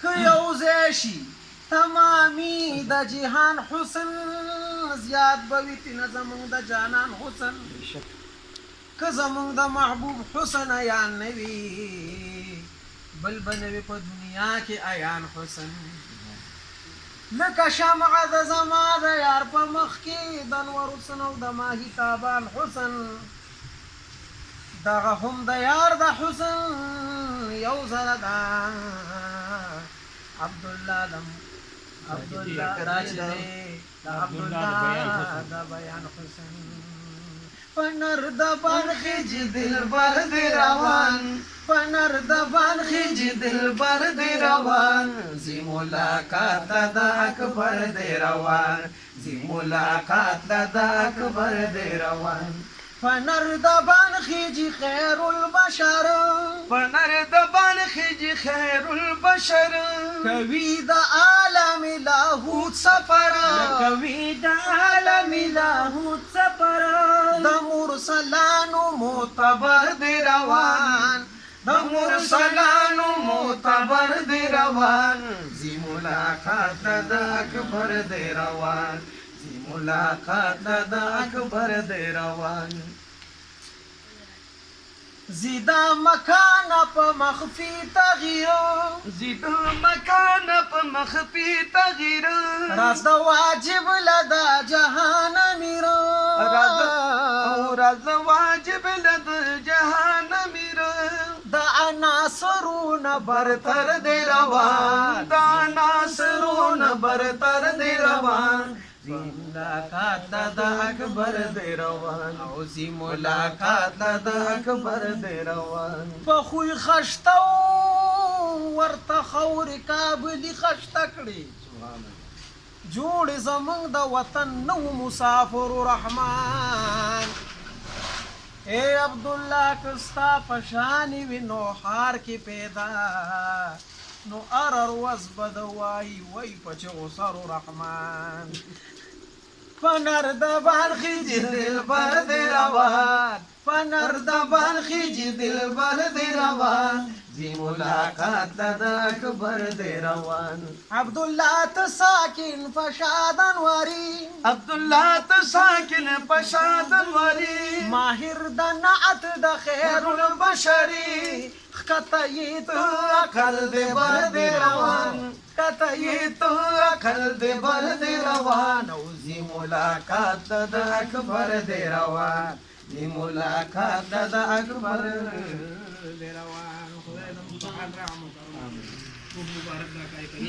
که یوځای شي تمامي د جهان حسن زیات به وي تینه زمونږ د جانان حسن که زمونږ د محبوب حسن عیان نه وي بل به نه وي په دنیا کې عیان حسن لکه شمعه د زما د یار په مخ کې د انور حسن او د ماهي تابان حسن دغه هم د یار د حسن یو ځله ده عبدالله دا چې دی د عبدالله د بیان حسن پنر د بان خیج دلبر دی روان پنر د بان خیج دلبر دی روان زی ملاقات د اکبر دی روان زی ملاقات د اکبر دی روان پنر د بان خیج خیر البشر پنر د بان خیج خیر البشر کوي د عالم لاهوت سفر کوي د عالم لاهوت سفر د مرسلانو معتبر دی روان د مرسلانو معتبر دی روان زی ملاقات د اکبر دی روان زی ملاقات د اکبر دی روان زیدا مکان په مخفی تغییر زیدا مکان په مخفی تغییر راز د واجب لدا جهان امیر راز واجب لدا جهان امیر د عناصرون برتر دی روان د عناصرون برتر دی روان زی ملاقات د اکبر دی روان او زی ملاقات د اکبر دی روان په خوی خشته ورته خورې کابلي خشته کړي جوړ زمونږ د وطن نو مسافر رحمان اے عبدالله که ستا په شانې وي نو ښار کې پیدا نو ارر وز به د وایي په چغو سرو رحمان پنر د بان خیج دلبر دی روان پنر د بان خیج دلبر دی روان زی ملاقات د اکبر دی روان عبدالله ته ساکن فشادن واری عبدالله ته ساکن فشادن واری ماهر د نعت د خیر البشری خطایی تو عقل دی بر دی روان خطایی تو عقل دی بر دی روان او زی ملاقات د اکبر دی روان زی ملاقات د اکبر دی روان خدای د متعال رحمت او مبارک راکړي